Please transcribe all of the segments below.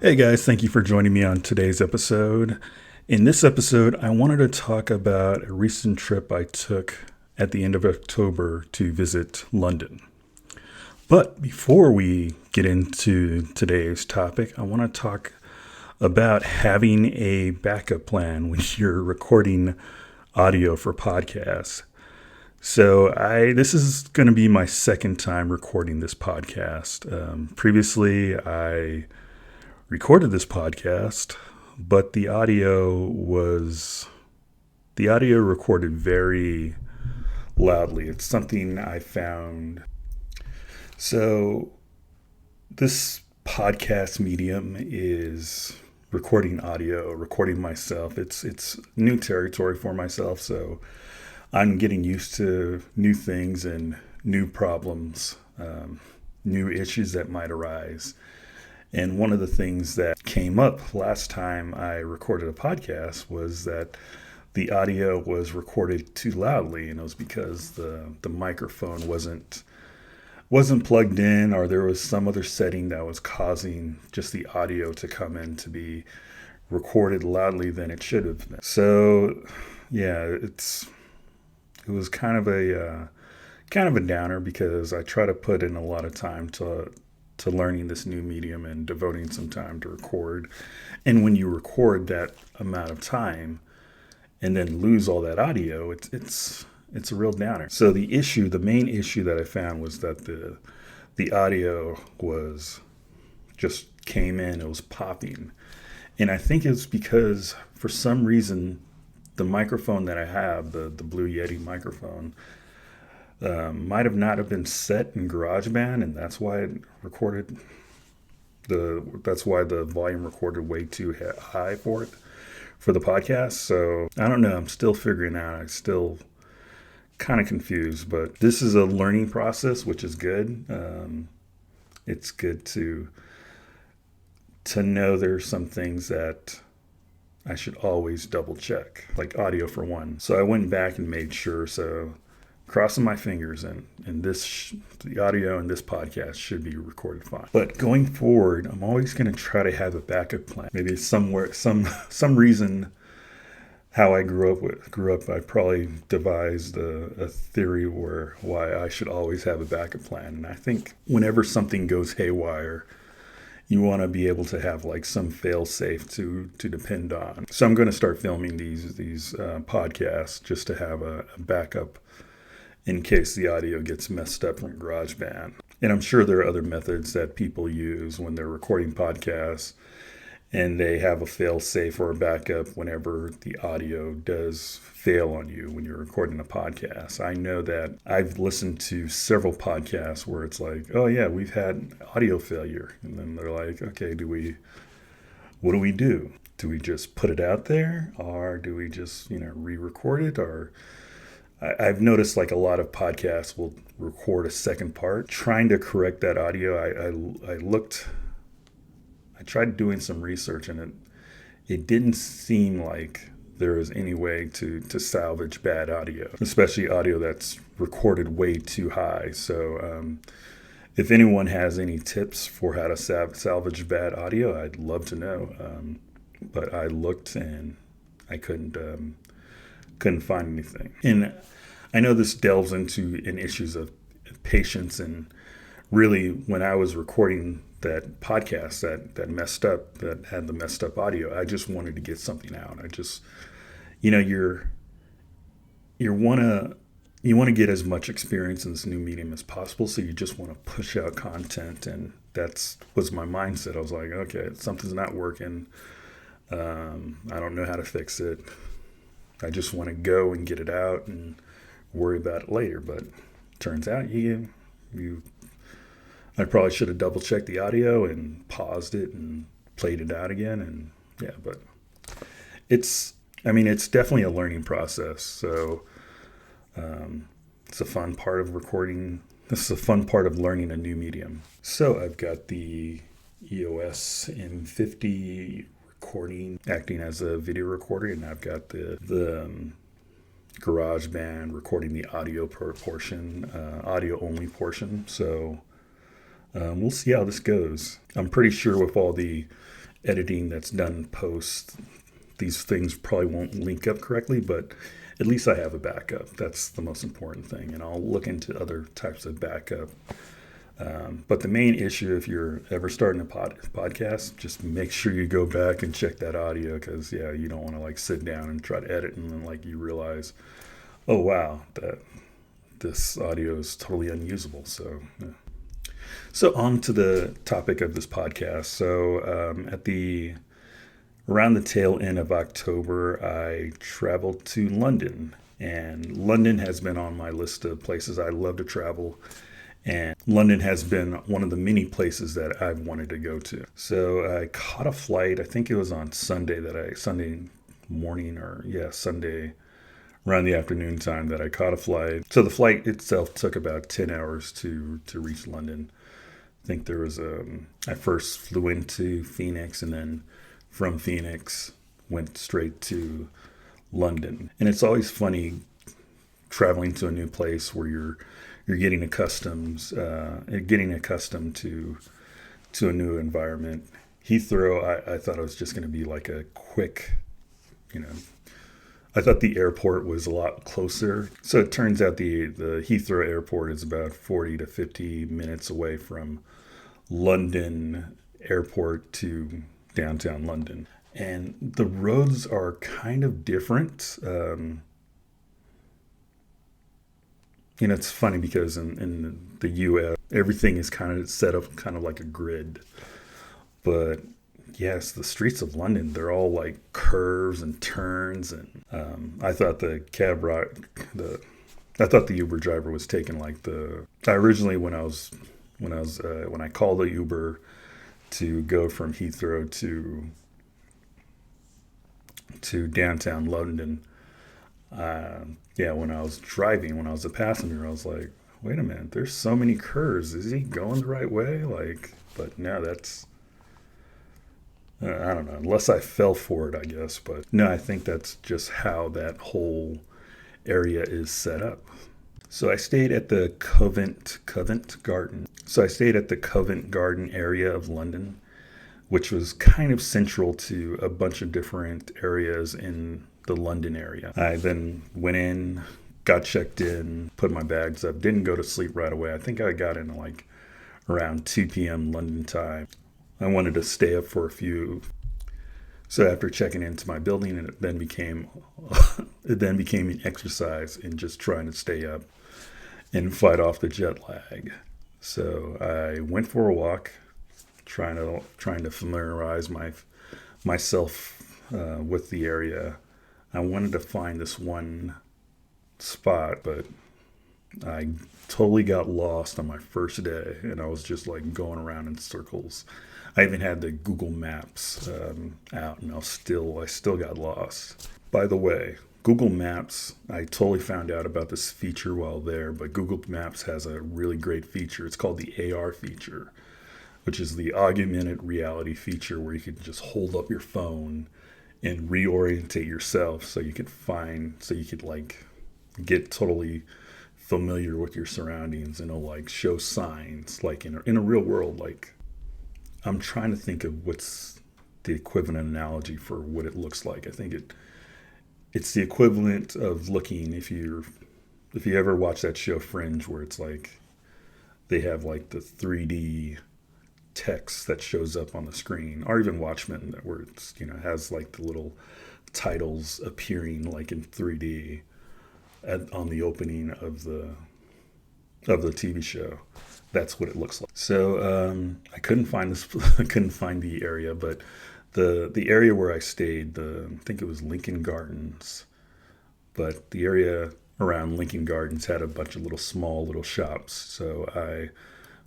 Hey guys, thank you for joining me on today's episode. In this episode, I wanted to talk about a recent trip I took at the end of October to visit London. But before we get into today's topic, I want to talk about having a backup plan when you're recording audio for podcasts. This is going to be my second time recording this podcast. Previously, I recorded this podcast, but the audio recorded very loudly. It's something I found. So this podcast medium is recording audio, recording myself. It's new territory for myself, so I'm getting used to new things and new problems, new issues that might arise. And one of the things that came up last time I recorded a podcast was that the audio was recorded too loudly, and it was because the microphone wasn't plugged in, or there was some other setting that was causing just the audio to come in to be recorded loudly than it should have been. So yeah, it was kind of a downer, because I try to put in a lot of time to learning this new medium and devoting some time to record. And when you record that amount of time and then lose all that audio, it's a real downer. So the main issue that I found was that the audio was just came in, it was popping. And I think it's because for some reason the microphone that I have, the Blue Yeti microphone, might have not have been set in GarageBand, and that's why it recorded that's why the volume recorded way too high for the podcast. So I don't know. I'm still figuring out. I'm still kind of confused, but this is a learning process, which is good. It's good to know there's some things that I should always double check, like audio for one. So I went back and made sure. So crossing my fingers, and the audio in this podcast should be recorded fine. But going forward, I'm always going to try to have a backup plan. Maybe somewhere, some reason how I grew up, I probably devised a theory why I should always have a backup plan. And I think whenever something goes haywire, you want to be able to have like some fail safe to depend on. So I'm going to start filming these podcasts just to have a backup in case the audio gets messed up from GarageBand. And I'm sure there are other methods that people use when they're recording podcasts, and they have a fail-safe or a backup whenever the audio does fail on you when you're recording a podcast. I know that I've listened to several podcasts where it's like, oh yeah, we've had audio failure. And then they're like, okay, what do we do? Do we just put it out there, or do we just, re-record it? Or I've noticed like a lot of podcasts will record a second part. Trying to correct that audio, I tried doing some research, and it didn't seem like there was any way to salvage bad audio, especially audio that's recorded way too high. So if anyone has any tips for how to salvage bad audio, I'd love to know. But I looked and I couldn't find anything. And I know this delves into issues of patience, and really when I was recording that podcast that messed up, that had the messed up audio, I just wanted to get something out. I just, you want to get as much experience in this new medium as possible, so you just want to push out content, and was my mindset. I was like, okay, something's not working. I don't know how to fix it. I just want to go and get it out and worry about it later. But turns out I probably should have double checked the audio and paused it and played it out again. And yeah, but it's definitely a learning process. So it's a fun part of recording. This is a fun part of learning a new medium. So I've got the EOS M50 recording, acting as a video recorder, and I've got the GarageBand recording the audio audio only portion. So we'll see how this goes. I'm pretty sure with all the editing that's done post, these things probably won't link up correctly, but at least I have a backup. That's the most important thing. And I'll look into other types of backup. But the main issue, if you're ever starting a podcast, just make sure you go back and check that audio, because you don't want to like sit down and try to edit and then like you realize, oh wow, that this audio is totally unusable. So on to the topic of this podcast. So around the tail end of October, I traveled to London, and London has been on my list of places I love to travel. And London has been one of the many places that I've wanted to go to. So I caught a flight. I think it was on Sunday morning, Sunday around the afternoon time that I caught a flight. So the flight itself took about 10 hours to reach London. I think there was I first flew into Phoenix, and then from Phoenix went straight to London. And it's always funny traveling to a new place where you're getting accustomed to a new environment. Heathrow, I thought it was just going to be like a quick, I thought the airport was a lot closer. So it turns out the Heathrow airport is about 40 to 50 minutes away from London airport to downtown London. And the roads are kind of different. It's funny because in the U.S., everything is kind of set up kind of like a grid. But yes, the streets of London, they're all like curves and turns. And I thought the Uber driver was taking like originally when I called the Uber to go from Heathrow to downtown London, when I was driving, when I was a passenger, I was like, wait a minute, there's so many curves. Is he going the right way? But no, that's, I don't know, unless I fell for it, I guess. But no, I think that's just how that whole area is set up. So I stayed at the Covent Garden. So I stayed at the Covent Garden area of London, which was kind of central to a bunch of different areas in the London area. I then went in, got checked in, put my bags up, didn't go to sleep right away. I think I got in like around 2 p.m. London time. I wanted to stay up for a few. So after checking into my building, it then became an exercise in just trying to stay up and fight off the jet lag. So I went for a walk, trying to familiarize myself with the area. I wanted to find this one spot, but I totally got lost on my first day, and I was just like going around in circles. I even had the Google Maps out, and I still got lost. By the way, Google Maps, I totally found out about this feature while there, but Google Maps has a really great feature. It's called the AR feature, which is the augmented reality feature where you can just hold up your phone and reorientate yourself so you could like get totally familiar with your surroundings, and it'll like show signs like in a real world. Like, I'm trying to think of what's the equivalent analogy for what it looks like. I think it's the equivalent of looking, if you ever watch that show Fringe, where it's like they have like the 3D text that shows up on the screen, or even Watchmen, where it's has like the little titles appearing like in 3D on the opening of the TV show. That's what it looks like. So I couldn't find the area, but the area where I stayed, I think it was Lincoln Gardens, but the area around Lincoln Gardens had a bunch of small little shops. So I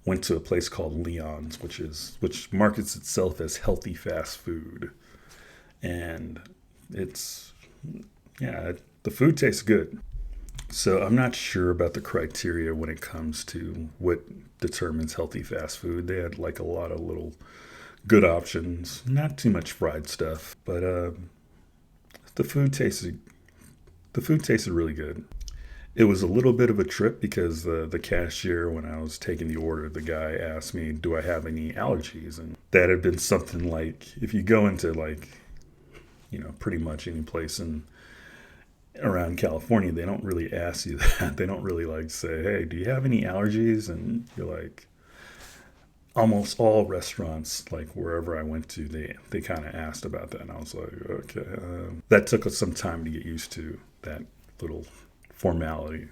went to a place called Leon's, which markets itself as healthy fast food, and the food tastes good. So I'm not sure about the criteria when it comes to what determines healthy fast food. They had like a lot of little good options, not too much fried stuff, but the food tasted really good. It was a little bit of a trip because the cashier, when I was taking the order, the guy asked me, "Do I have any allergies?" And that had been something like, if you go into like, pretty much any place in around California, they don't really ask you that. They don't really like say, "Hey, do you have any allergies?" And you're like, almost all restaurants, like wherever I went to, they kind of asked about that, and I was like, okay. That took us some time to get used to that little formality.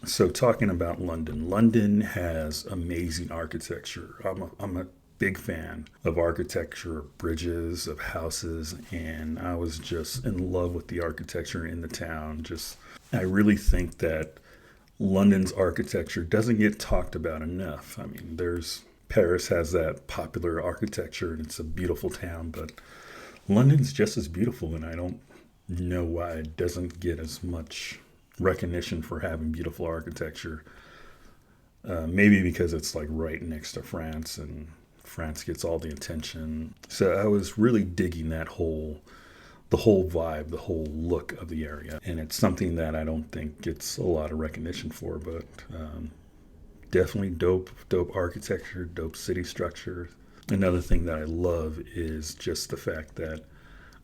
So talking about London, London has amazing architecture. I'm a big fan of architecture, of bridges, of houses, and I was just in love with the architecture in the town. I really think that London's architecture doesn't get talked about enough. I mean, there's Paris has that popular architecture and it's a beautiful town, but London's just as beautiful, and I don't know why it doesn't get as much recognition for having beautiful architecture. Maybe because it's like right next to France, and France gets all the attention. So I was really digging the whole vibe, the whole look of the area, and it's something that I don't think gets a lot of recognition for, but definitely dope architecture, dope city structure. Another thing that I love is just the fact that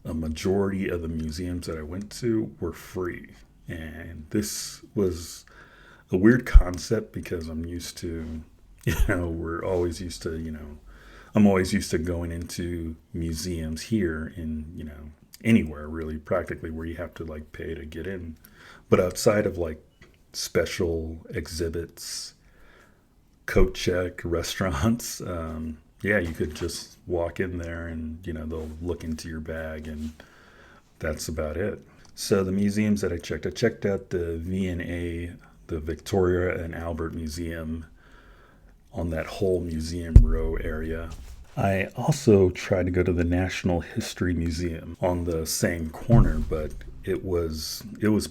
a majority of the museums that I went to were free. And this was a weird concept because I'm used to, we're always used to, I'm always used to going into museums here in, anywhere really, practically, where you have to like pay to get in. But outside of like special exhibits, coat check restaurants, yeah, you could just walk in there and, they'll look into your bag and that's about it. So the museums that I checked out the V&A, the Victoria and Albert Museum on that whole museum row area. I also tried to go to the National History Museum on the same corner, but it was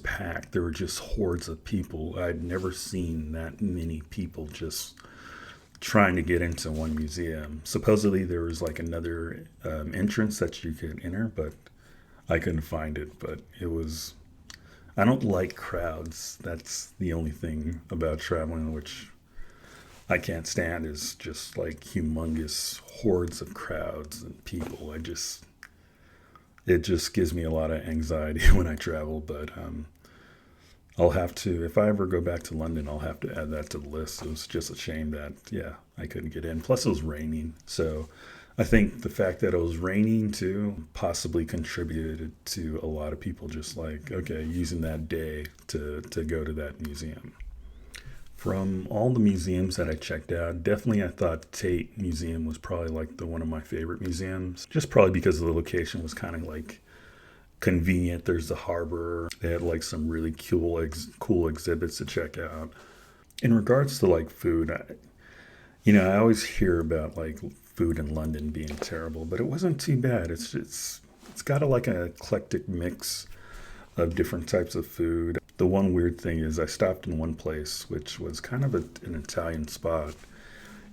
packed. There were just hordes of people. I'd never seen that many people just trying to get into one museum. Supposedly there was like another entrance that you could enter, but I couldn't find it. But I don't like crowds. That's the only thing about traveling which I can't stand, is just like humongous hordes of crowds and people. It just gives me a lot of anxiety when I travel. But I'll have to, if I ever go back to London, I'll have to add that to the list. It was just a shame that, yeah, I couldn't get in. Plus it was raining. So I think the fact that it was raining too possibly contributed to a lot of people just like, okay, using that day to go to that museum. From all the museums that I checked out, definitely I thought Tate Museum was probably like one of my favorite museums. Just probably because the location was kind of like convenient. There's the harbor. They had like some really cool exhibits to check out. In regards to like food, I always hear about like food in London being terrible, but it wasn't too bad. It's got like an eclectic mix of different types of food. The one weird thing is I stopped in one place, which was kind of an Italian spot,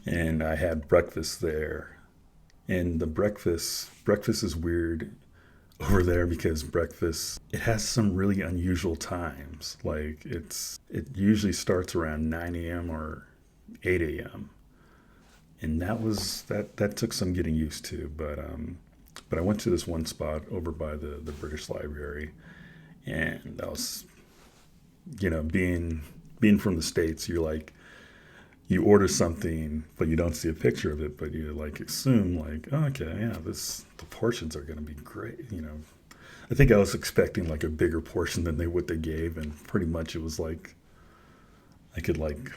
and I had breakfast there. And the breakfast is weird over there because breakfast, it has some really unusual times. Like it usually starts around 9 a.m. or 8 a.m. And that took some getting used to, but I went to this one spot over by the British Library, and I was, being from the States, you're like, you order something, but you don't see a picture of it, but you like assume like, oh, okay, yeah, the portions are going to be great. I think I was expecting like a bigger portion than what they gave, and pretty much it was like I could like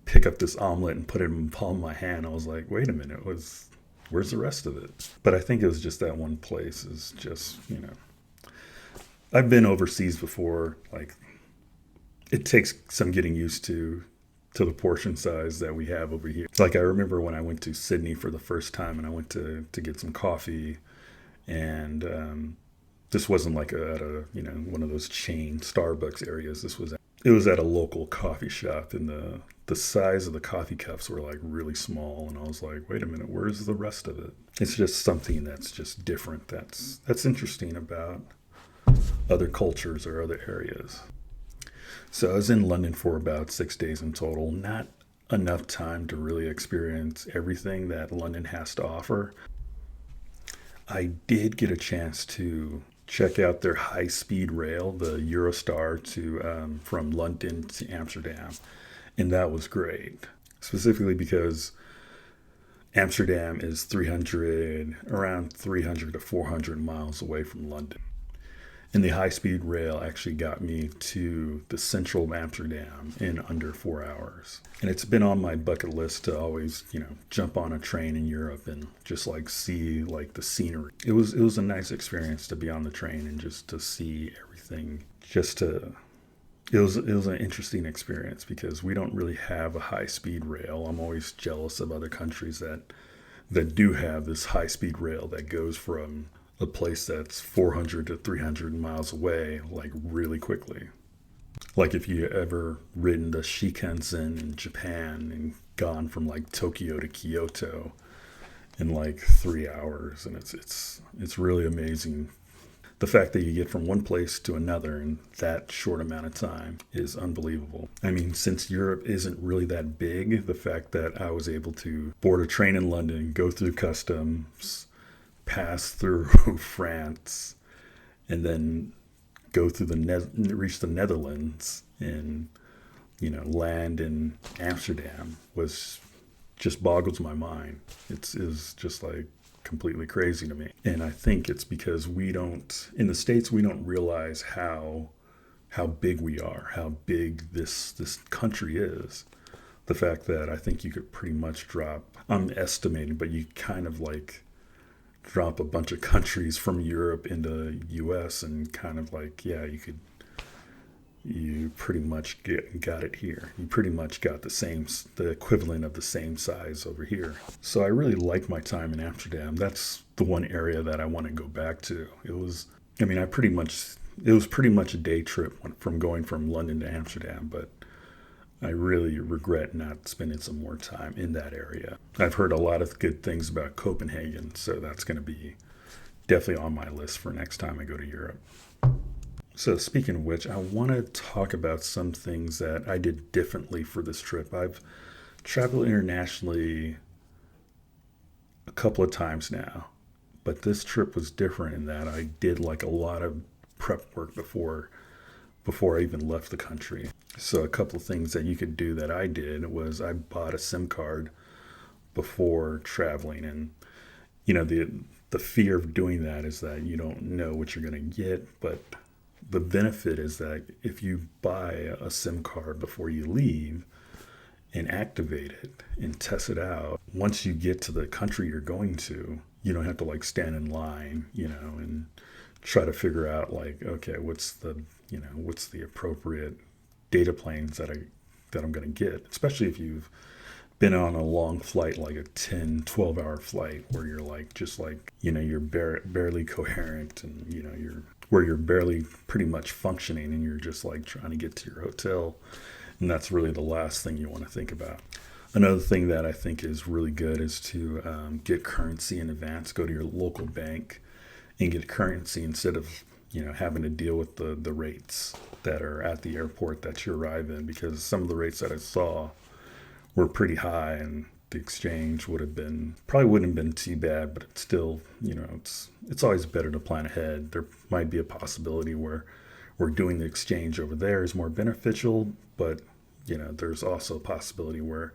pick up this omelet and put it in the palm of my hand. I was like, wait a minute, where's the rest of it? But I think it was just that one place. Is just I've been overseas before. Like it takes some getting used to the portion size that we have over here. Like I remember when I went to Sydney for the first time, and I went to get some coffee, and this wasn't like at a one of those chain Starbucks areas. It was at a local coffee shop, and the size of the coffee cups were like really small, and I was like, wait a minute, where's the rest of it? It's just something that's just different. That's interesting about other cultures or other areas. So I was in London for about 6 days in total. Not enough time to really experience everything that London has to offer. I did get a chance to check out their high-speed rail, the Eurostar, to from London to Amsterdam, and that was great. Specifically because Amsterdam is around 300 to 400 miles away from London. And the high speed rail actually got me to the central of Amsterdam in under 4 hours. And it's been on my bucket list to always, jump on a train in Europe and just like see like the scenery. It was a nice experience to be on the train and just to see everything. It was an interesting experience because we don't really have a high speed rail. I'm always jealous of other countries that do have this high speed rail that goes from a place that's 400 to 300 miles away, like really quickly. Like if you ever ridden the Shinkansen in Japan and gone from like Tokyo to Kyoto in like 3 hours, and it's really amazing. The fact that you get from one place to another in that short amount of time is unbelievable. I mean, since Europe isn't really that big, the fact that I was able to board a train in London, go through customs, pass through France, and then go through reach the Netherlands and land in Amsterdam was just boggles my mind. It is just like completely crazy to me, and I think it's because in the States we don't realize how big we are, how big this country is. The fact that I think you could pretty much I'm estimating, but you kind of like drop a bunch of countries from Europe into US and kind of like, yeah, you pretty much got it here. You pretty much got the equivalent of the same size over here. So I really like my time in Amsterdam. That's the one area that I want to go back to. It was pretty much a day trip from going from London to Amsterdam, but I really regret not spending some more time in that area. I've heard a lot of good things about Copenhagen, so that's going to be definitely on my list for next time I go to Europe. So speaking of which, I want to talk about some things that I did differently for this trip. I've traveled internationally a couple of times now, but this trip was different in that I did like a lot of prep work before I even left the country. So a couple of things that you could do that I did was I bought a SIM card before traveling. And, the fear of doing that is that you don't know what you're going to get. But the benefit is that if you buy a SIM card before you leave and activate it and test it out, once you get to the country you're going to, you don't have to like stand in line, and try to figure out like, okay, what's the appropriate data planes that I'm going to get, especially if you've been on a long flight, like a 10, 12 hour flight where you're like, just like, you're barely coherent and, you're barely pretty much functioning and you're just like trying to get to your hotel. And that's really the last thing you want to think about. Another thing that I think is really good is to get currency in advance, go to your local bank and get currency instead of having to deal with the rates that are at the airport that you arrive in, because some of the rates that I saw were pretty high and the exchange probably wouldn't have been too bad, but it's still, it's always better to plan ahead. There might be a possibility where doing the exchange over there is more beneficial, but there's also a possibility where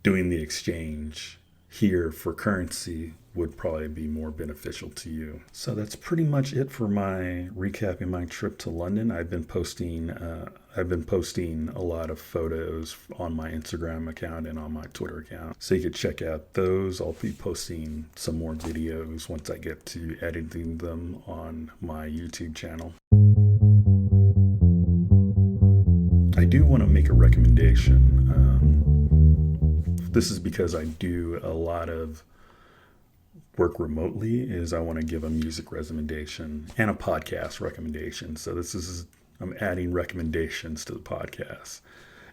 doing the exchange here for currency would probably be more beneficial to you. So that's pretty much it for my recapping my trip to London. I've been posting a lot of photos on my Instagram account and on my Twitter account, so you could check out those. I'll be posting some more videos once I get to editing them on my YouTube channel. I do want to make a recommendation. This is because I do a lot of work remotely, is I want to give a music recommendation and a podcast recommendation. So I'm adding recommendations to the podcast.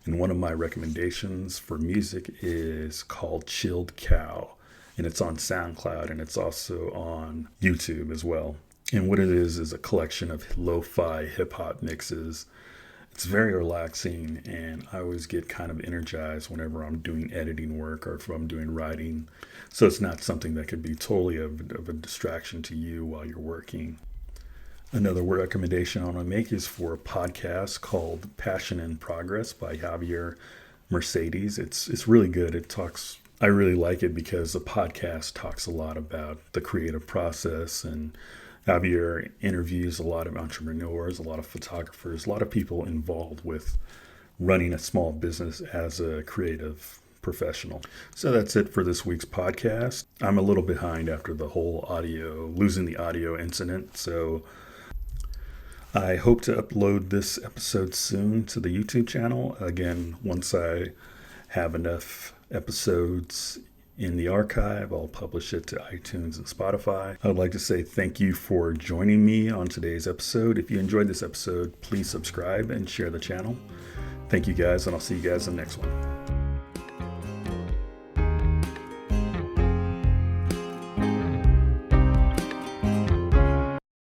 And one of my recommendations for music is called Chilled Cow. And it's on SoundCloud and it's also on YouTube as well. And what it is a collection of lo-fi hip hop mixes It's very relaxing, and I always get kind of energized whenever I'm doing editing work or if I'm doing writing. So it's not something that could be totally of a distraction to you while you're working. Another recommendation I want to make is for a podcast called Passion and Progress by Javier Mercedes. It's really good. I really like it because the podcast talks a lot about the creative process, and Javier interviews a lot of entrepreneurs, a lot of photographers, a lot of people involved with running a small business as a creative professional. So that's it for this week's podcast. I'm a little behind after the whole losing the audio incident. So I hope to upload this episode soon to the YouTube channel. Again, once I have enough episodes in the archive, I'll publish it to iTunes and Spotify. I would like to say thank you for joining me on today's episode. If you enjoyed this episode, please subscribe and share the channel. Thank you guys, and I'll see you guys in the next one.